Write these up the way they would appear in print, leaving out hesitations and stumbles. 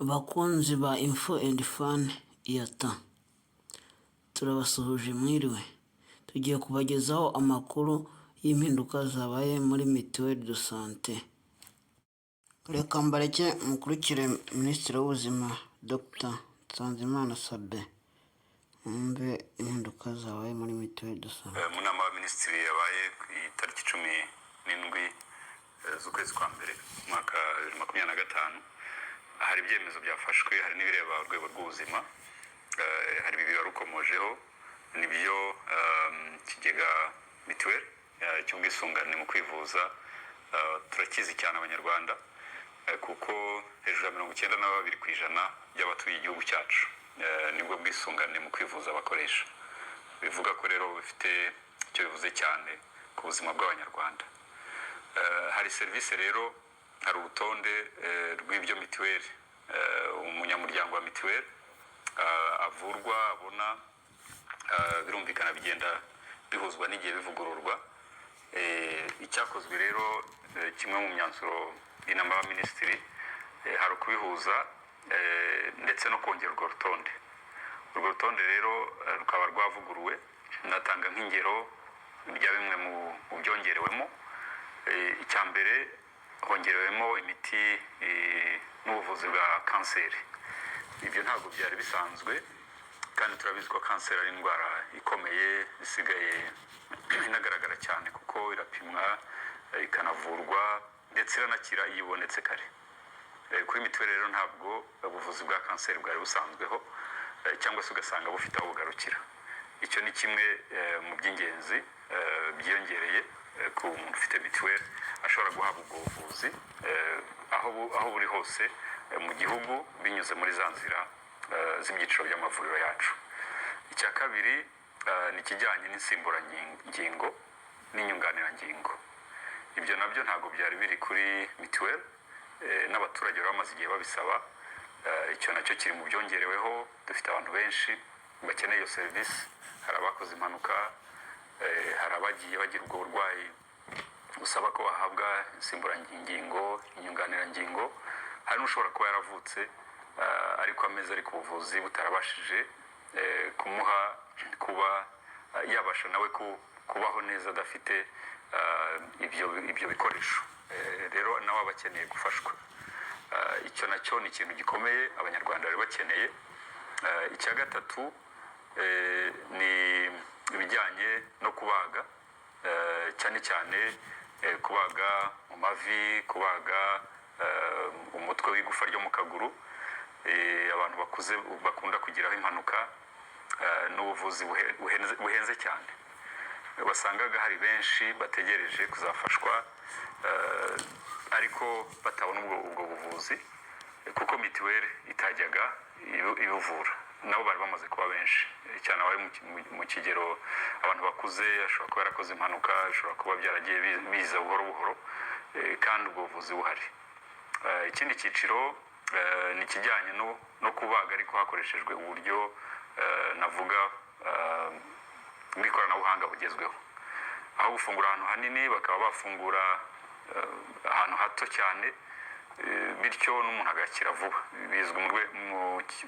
Bakunzi ba Info and Fun Iyata, turabasuhuje mwiriwe. Tugiye kubagezaho amakuru y'impinduka zabaye muri Mutuelle de Santé. Reka mbareke mukurikire Minisitiri w'Ubuzima Dr Nsanzimana Sabin mwumve impinduka zabaye muri Mutuelle de Santé. Mu nama y'Abaminisitiri yabaye ku itariki 17 z'ukwezi kwa mbere mwaka 2025, hari ibyemezo byafashwe, hari n'ibireba urwego rw'ubuzima, hari bibiri rukomojeho nibyo kigega mituweli cy'ubwisungane mu kwivuza. Turakizi cyane abanyarwanda kuko hejuru ya 92% by'abatuye igihugu cyacu nibwo bwisungane mu kwivuza bakoresha. Bivuga ko rero bifite icyo bivuze cyane ku buzima bw'abanyarwanda. Hari serivisi rero, hari urutonde rw'ibyo mituweli umunyamuryango wa mituweli avurwa abona, birumvikana bigenda bihuzwa n'igihe bivugururwa. Icyakozwe rero, kimwe mu myanzuro y'inama y'Abaminisitiri hari ukubihuza ndetse no kongera urwo rutonde. Urwo rutonde rero rukaba rwavuguruwe, natanga nk'ingero bya bimwe mu byongerewemo. Icya mbere, hongerewemo imiti n'ubuvuzi bwa kanseri. Ibyo ntabwo byari bisanzwe, kandi turabizi ko kanseri ari indwara ikomeye isigaye inagaragara cyane kuko irapimwa ikanavurwa ndetse iranakira iyo ibonetse kare. Kuri mituweli rero ntabwo ubuvuzi bwa kanseri bwari busanzweho, cyangwa se ugasanga bufite aho bugarukira. Icyo ni kimwe mu by'ingenzi byiyongereye ku muntu ufite mituweli, ashobora guhabwa ubwo buvuzi aho buri hose mu gihugu binyuze muri za nzira z'ibyiciro by'amavuriro yacu. Icya kabiri ni ikijyanye n'insimburangingo n'inyunganirangingo. Ibyo nabyo ntabwo byari biri kuri mituweli, n'abaturage bamaze igihe babisaba. Icyo nacyo kiri mu byongereweho. Dufite abantu benshi bakeneye iyo serivisi, hari abakoze impanuka, hari abagiye bagira ubwo burwayi usaba ko bahabwa insimburangingo, inyunganirangingo. Hari n'ushobora kuba yaravutse ariko ameze ari ku buvuzi butarabashije kumuha kuba yabasha nawe kubaho neza adafite ibyo bikoresho. Rero nawe aba akeneye gufashwa. Icyo nacyo ni ikintu gikomeye abanyarwanda bari bakeneye. Icya gatatu ni ibijyanye no kubaga, cyane cyane kubaga mu mavi, kubaga umutwe w'igufa ryo mu kaguru. Abantu bakuze bakunda kugiraho impanuka, n'ubuvuzi buhenze cyane. Basangaga hari benshi bategereje kuzafashwa ariko batabona ubwo buvuzi kuko mituweli itajyaga ibuvura. Nabo bari bamaze kuba benshi cyane, abari mu kigero abantu bakuze, ashobora kuba yarakoze impanuka, ashobora kuba byaragiye biza buhoro buhoro, kandi ubwo buvuzi buhari. Ikindi cyiciro ni ikijyanye no kubaga ariko hakoreshejwe uburyo navuga bw'ikoranabuhanga bugezweho, aho gufungura ahantu hanini bakaba bafungura ahantu hato cyane, bityo n'umuntu agakira vuba. Bizwi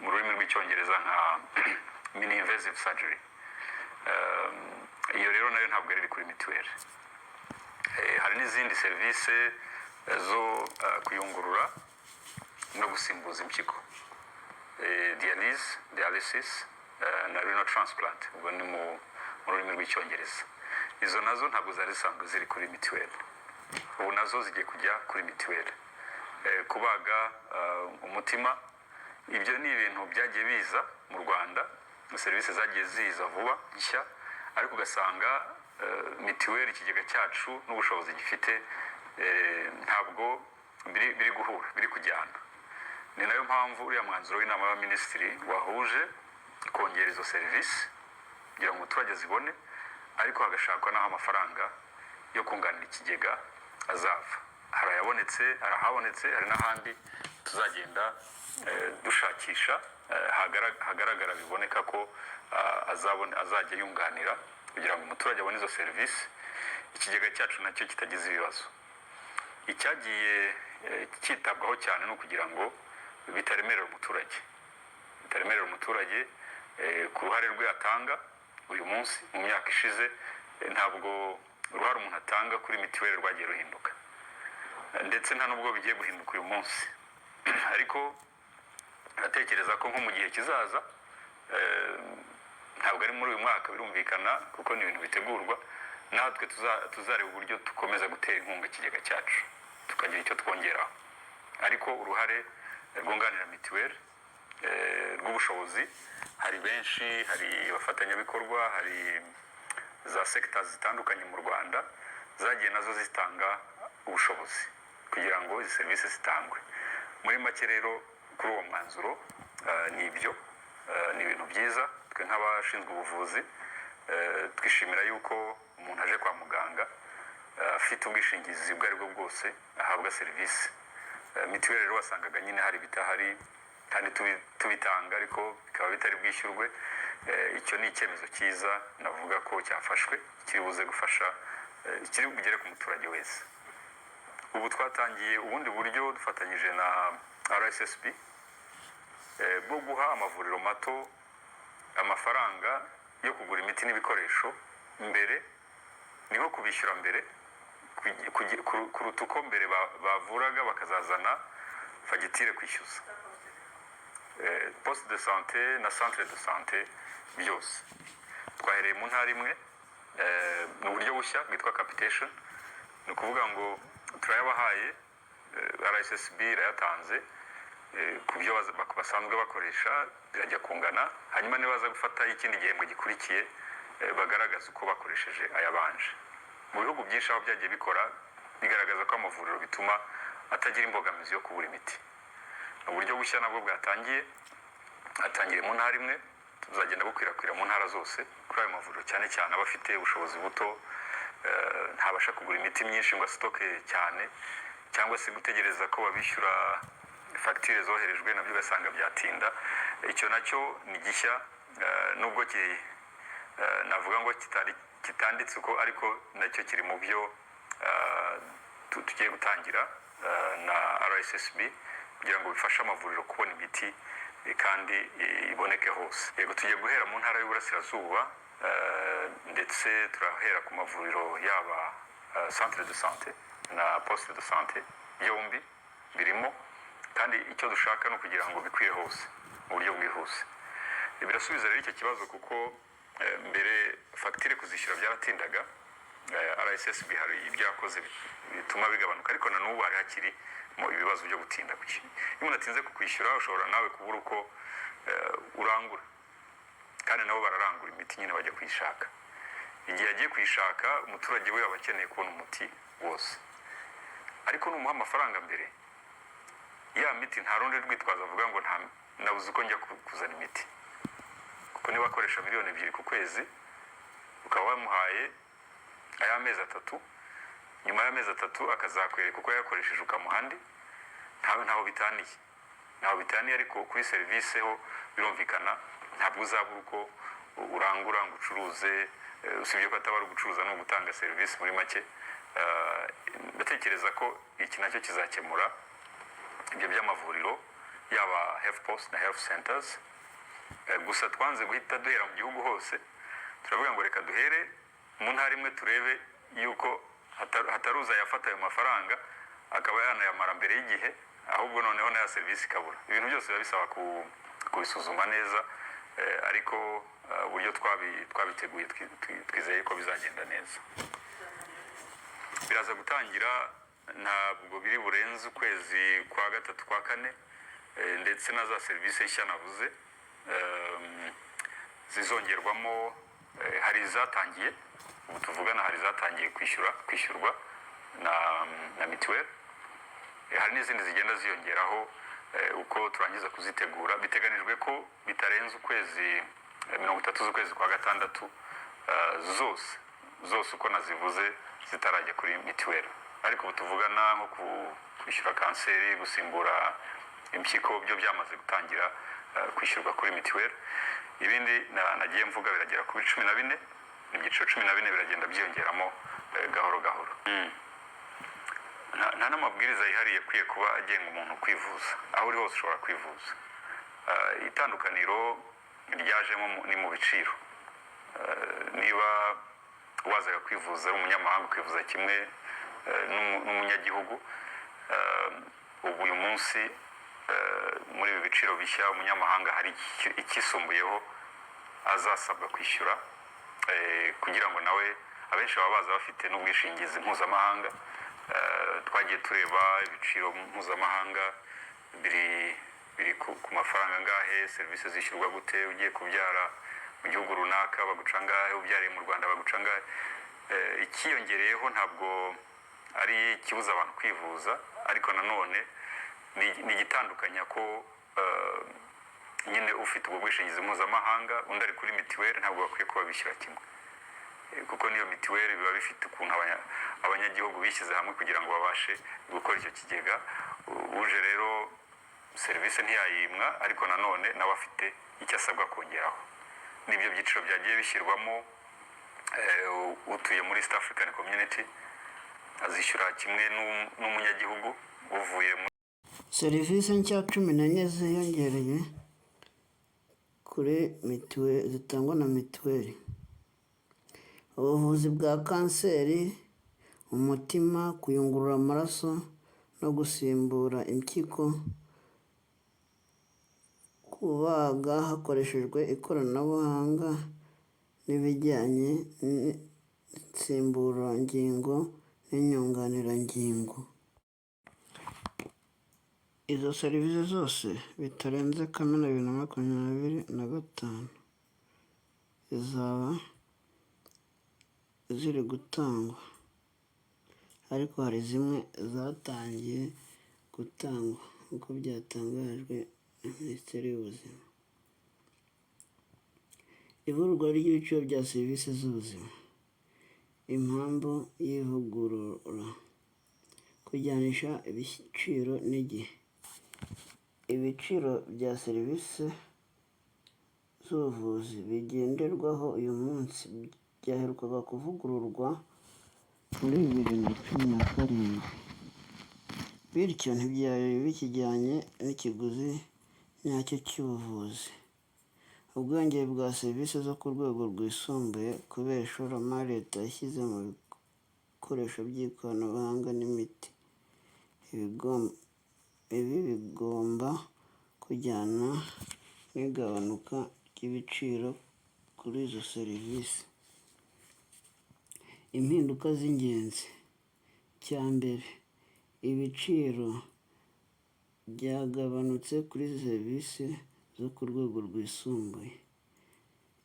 mu rurimi rw'icyongereza nka mini invasive surgery. Iyo rero nayo ntabwo ari kuri mituweli. Hari n'izindi serivisi zo kuyungurura no gusimbuza impyiko, dialysis na renal transplant, ubwo ni mu rurimi rw'icyongereza. Izo nazo ntabwo zari zisanzwe ziri kuri mituweli, ubu nazo zigiye kujya kuri mituweli. Kubaga umutima, ibyo ni ibintu byagiye biza mu Rwanda, serivisi zagiye ziza vuba nshya, ariko ugasanga mituweli, ikigega cyacu n'ubushobozi gifite ntabwo biri guhura, biri kujyana. Ni nayo mpamvu uriya mwanzuro w'inama y'Abaminisitiri wahuje kongera izo serivisi kugira ngo umuturage zibone, ariko hagashakwa n'aho amafaranga yo kunganira ikigega azava. Hari ahabonetse, hari n'ahandi tuzagenda dushakisha hagaragara biboneka ko azajya yunganira kugira ngo umuturage abone izo serivisi, ikigega cyacu nacyo kitagize ibibazo. Icyagiye cyitabwaho cyane no kugira ngo bitaremerera umuturage ku ruhare rwe atanga uyu munsi mu myaka ishize ntabwo uruhare umuntu atanga kuri mituweli rwagiye ruhinduka ndetse nta nubwo bigiye guhinduka uyu munsi ariko atekereza ko nko mu gihe kizaza ntabwo ari muri uyu mwaka birumvikana kuko ni ibintu bitegurwa natwe tuzareba uburyo dukomeza gutera inkunga ikigega cyacu tukagira icyo twongeraho ariko uruhare rwunganira mituweli rw'ubushobozi hari benshi, hari abafatanyabikorwa, hari za sectors zitandukanye mu Rwanda zagiye nazo zitanga ubushobozi kugira ngo izi serivisi zitangwe. Muri make rero kuri uwo mwanzuro ni ibyo ni ibintu byiza twe nk'abashinzwe ubuvuzi twishimira yuko umuntu aje kwa muganga afite ubwishingizi ubwo ari bwo bwose ahabwa serivisi. Mituweli rero wasangaga nyine hari bitahari kandi tubitanga ariko bikaba bitari bwishyurwe. Icyo ni icyemezo cyiza navuga ko cyafashwe kiri buze gufasha kiri bugere ku muturage wese. Ubu twatangiye ubundi buryo dufatanyije na RSSB bwo guha amavuriro mato amafaranga yo kugura imiti n'ibikoresho mbere niho kubishyura mbere kuruta uko mbere bavuraga bakazazana fagitire kwishyuza. Poste de santé na centre de santé byose twahereye mu ntara imwe mu buryo bushya bwitwa capitation, ni ukuvuga ngo turayabahaye RSSB irayatanze ku byo basanzwe bakoresha birajya kungana, hanyuma nibaza gufata ikindi gihembwe gikurikiye bagaragaza uko bakoresheje ayabanje. Mu bihugu byinshi aho byagiye bikora bigaragaza ko amavuriro bituma atagira imbogamizi yo kubura imiti. Uburyo bushya nabwo bwatangiye atangire mu ntara imwe tuzagenda bukwirakwira mu ntara zose kuri ayo mavuriro cyane cyane abafite ubushobozi buto ntabasha kugura imiti myinshi ngo stoke cyane cyangwa se gutegereza ko babishyura fagitire zoherejwe nabyo ugasanga byatinda. Icyo nacyo ni gishya nubwo navuga ngo kitanditse uko ariko nacyo kiri mu byo tugiye gutangira na RSSB kugira ngo bifashe amavuriro kubona imiti kandi iboneke hose. Yego tugiye guhera mu ntara y'Uburasirazuba ndetse turahera ku mavuriro yaba centre de santé na poste de santé yombi birimo, kandi icyo dushaka no kugira ngo bikwire hose mu buryo bwihuse. Birasubiza rero icyo kibazo kuko mbere fagitire kuzishyura byaratindaga. RSSB hari ibyo yakoze bituma bigabanuka ariko na n'ubu hari hakiri mu ibibazo byo gutinda kuki. Iyo umuntu atinze kukwishyura ushobora nawe kubura uko urangura, kandi nabo bararangura imiti nyine bajya kuyishaka. Igihe agiye kuyishaka umuturage we aba akeneye kubona umuti wose, ariko numuha amafaranga mbere ya miti nta rundi rwitwaza avuga ngo nabuze uko njya kuzana imiti, kuko niba akoresha miliyoni 2 ku kwezi ukaba wamuhaye aya mezi 3, nyuma y'amezi 3 akazakwereka uko yakoresheje ukamuhandi ntaho bitaniye ariko kuri serivisi ho birumvikana ntabwo uzabura uko urangura ngo ucuruze, usibye ko atabara gucuruza no gutanga serivisi. Muri make ndatekereza ko iki nacyo kizakemura ibyo by'amavuriro yaba health post na health centers. Gusa twanze guhita duhera mu gihugu hose, turavuga ngo reka duhere mu ntara imwe turebe yuko hataruza yafata ayo mafaranga akaba yanayamara mbere y'igihe, ahubwo noneho na serivisi kabura. Ibintu byose biba bisaba kubisuzuma neza, ariko uburyo twabiteguye twizeye ko bizagenda neza. Biraza gutangira ntabwo biri burenze ukwezi kwa 3 kwa 4, ndetse na za serivisi nshya navuze zizongerwamo. Hari izatangiye ubu tuvugana, hari izatangiye kwishyurwa na mituweli, hari n'izindi zigenda ziyongeraho uko turangiza kuzitegura. Biteganijwe ko bitarenze ukwezi 30 z'ukwezi kwa 6 zose uko nazivuze zitarajya kuri mituweli. Ariko ubu tuvugana nko kwishyura kanseri, gusimbura impyiko, byo byamaze gutangira kwishyurwa kuri mituweli. Ibindi nagiye mvuga biragera kuri 14, ibyiciro 14 biragenda byiyongeramo gahoro gahoro. nta n'amabwiriza yihariye akwiye kuba agenga umuntu kwivuza. Aho uri hose ushobora kwivuza. Itandukaniro ryajemo ni mu biciro. Niba wazaga kwivuza ari umunyamahanga ukivuza kimwe n'umunyagihugu, ubu uyu munsi muri ibi biciro bishya umunyamahanga hari ikisumbuyeho azasabwa kwishyura kugira ngo nawe, abenshi baba baza bafite n'ubwishingizi mpuzamahanga. Twagiye tureba ibiciro mpuzamahanga biri ku mafaranga angahe, serivisi zishyurwa gute, ugiye kubyara mu gihugu runaka baguca angahe, ubyariye mu Rwanda baguca angahe. Ikiyongereyeho ntabwo ari ikibuza abantu kwivuza, ariko nanone ni igitandukanya ko nyine ufite ubwo bwishingizi mpuzamahanga undi ari kuri mitiweli ntabwo bakwiye kuba bishyura kimwe, kuko niyo mitiweli biba bifite ukuntu abanyagihugu bishyize hamwe kugira ngo babashe gukora icyo kigega. Uje rero serivisi ntiyayimwa, ariko nanone nawe afite icyo asabwa kongeraho. N'ibyo byiciro byagiye bishyirwamo. Utuye muri East African Community azishyura kimwe n'umunyagihugu uvuye muri serivisi nshya 14 ziyongereye kuri mituweli zitangwa na mituweli: ubuvuzi bwa kanseri, umutima, kuyungurura amaraso no gusimbura impyiko, kubaga hakoreshejwe ikoranabuhanga n'ibijyanye n'insimburangingo n'inyunganirangingo. Izo serivisi zose bitarenze Kamena 2025 zizaba ziri gutangwa, ariko hari zimwe zatangiye gutangwa nk'uko byatangajwe na Minisiteri y'Ubuzima. Ivugururwa ry'ibiciro bya serivisi z'ubuzima. Impamvu y'ivugurura: kujyanisha ibiciro n'igihe. Ibiciro bya serivisi z'ubuvuzi bigenderwaho uyu munsi byaherukaga kuvugururwa muri 2017, bityo ntibyari bikijyanye n'ikiguzi nyacyo cy'ubuvuzi. Ubwiyongere bwa serivisi zo ku rwego rwisumbuye kubera ishoramari leta yashyize mu bikoresho by'ikoranabuhanga n'imiti. Ibi bigomba kujyana n'igabanuka ry'ibiciro kuri izo serivisi. Impinduka z'ingenzi: cya mbere, ibiciro byagabanutse kuri serivisi zo ku rwego rwisumbuye.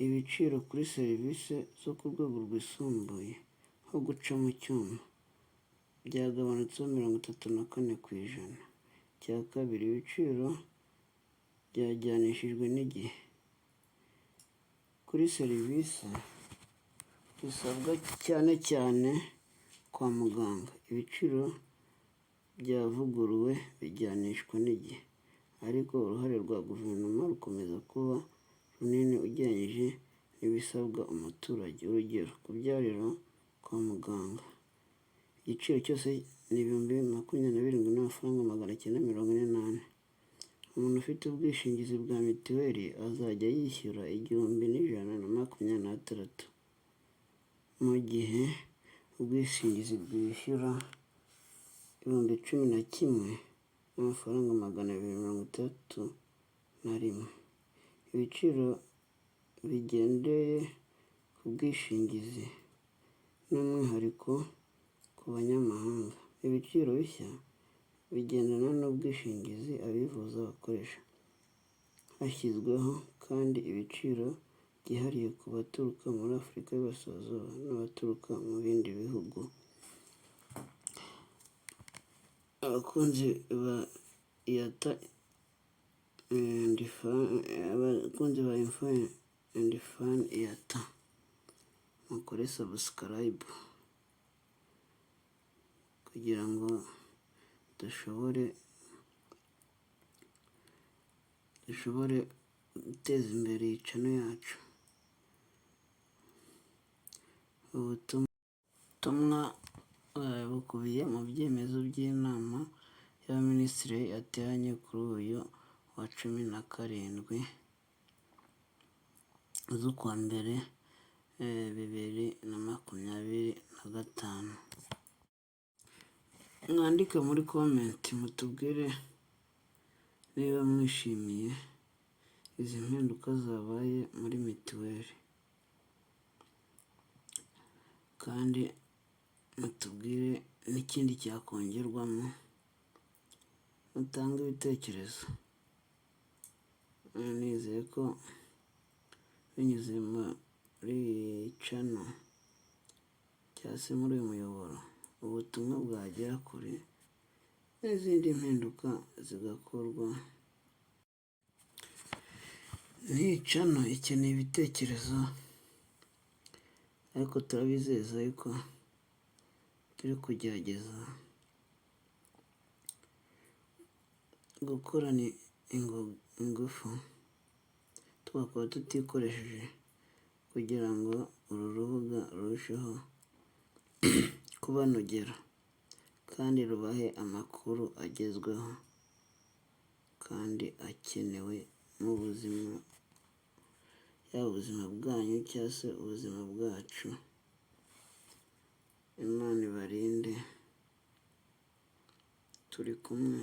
Ibiciro kuri serivisi zo ku rwego rwisumbuye nko guca mu cyuma byagabanutseho 34%. Cya kabiri, ibiciro byajyanishijwe n'igihe. Kuri serivisi zisabwa cyane cyane kwa muganga, ibiciro byavuguruwe bijyanishwa n'igihe, ariko uruhare rwa guverinoma rukomeza kuba runini ugereranyije n'ibisabwa umuturage. Urugero, kubyarira kwa muganga igiciro cyose ni 27,948. Umuntu ufite ubwishingizi bwa mituweli azajya yishyura 1,126, mu gihe ubwishingizi bwishyura 11,261. Ibiciro bigendeye ku bwishingizi n'umwihariko ku banyamahanga. Ibiciro bishya bigendana n'ubwishingizi abivuza bakoresha. Hashyizweho kandi ibiciro byihariye ku baturuka muri Afurika y'Iburasirazuba n'abaturuka mu bindi bihugu. Abakunzi ba IATA Info and Fan IATA, mukore subscribe kugira ngo dushobore guteza imbere iyi channel yacu. Ubutumwa bukubiye mu byemezo by'inama y'abaminisitiri yateranye kuri uyu wa 17 z'ukwa mbere 2025. Mwandike muri komenti mutubwire niba mwishimiye izi mpinduka zabaye muri mituweli, kandi mutubwire n'ikindi cyakongerwamo, mutange ibitekerezo. Nizeye ko binyuze muri channel cyangwa se muri uyu muyoboro ubutumwa bwagera kure n'izindi mpinduka zigakorwa. Iyi channel ikeneye ibitekerezo, ariko turabizeza yuko turi kugerageza gukorana ingufu twakora tutikoresheje, kugira ngo uru rubuga rurusheho kubanogera kandi rubahe amakuru agezweho kandi akenewe mu buzima, yaba ubuzima bwanyu cyangwa se ubuzima bwacu. Imana ibarinde, turi kumwe.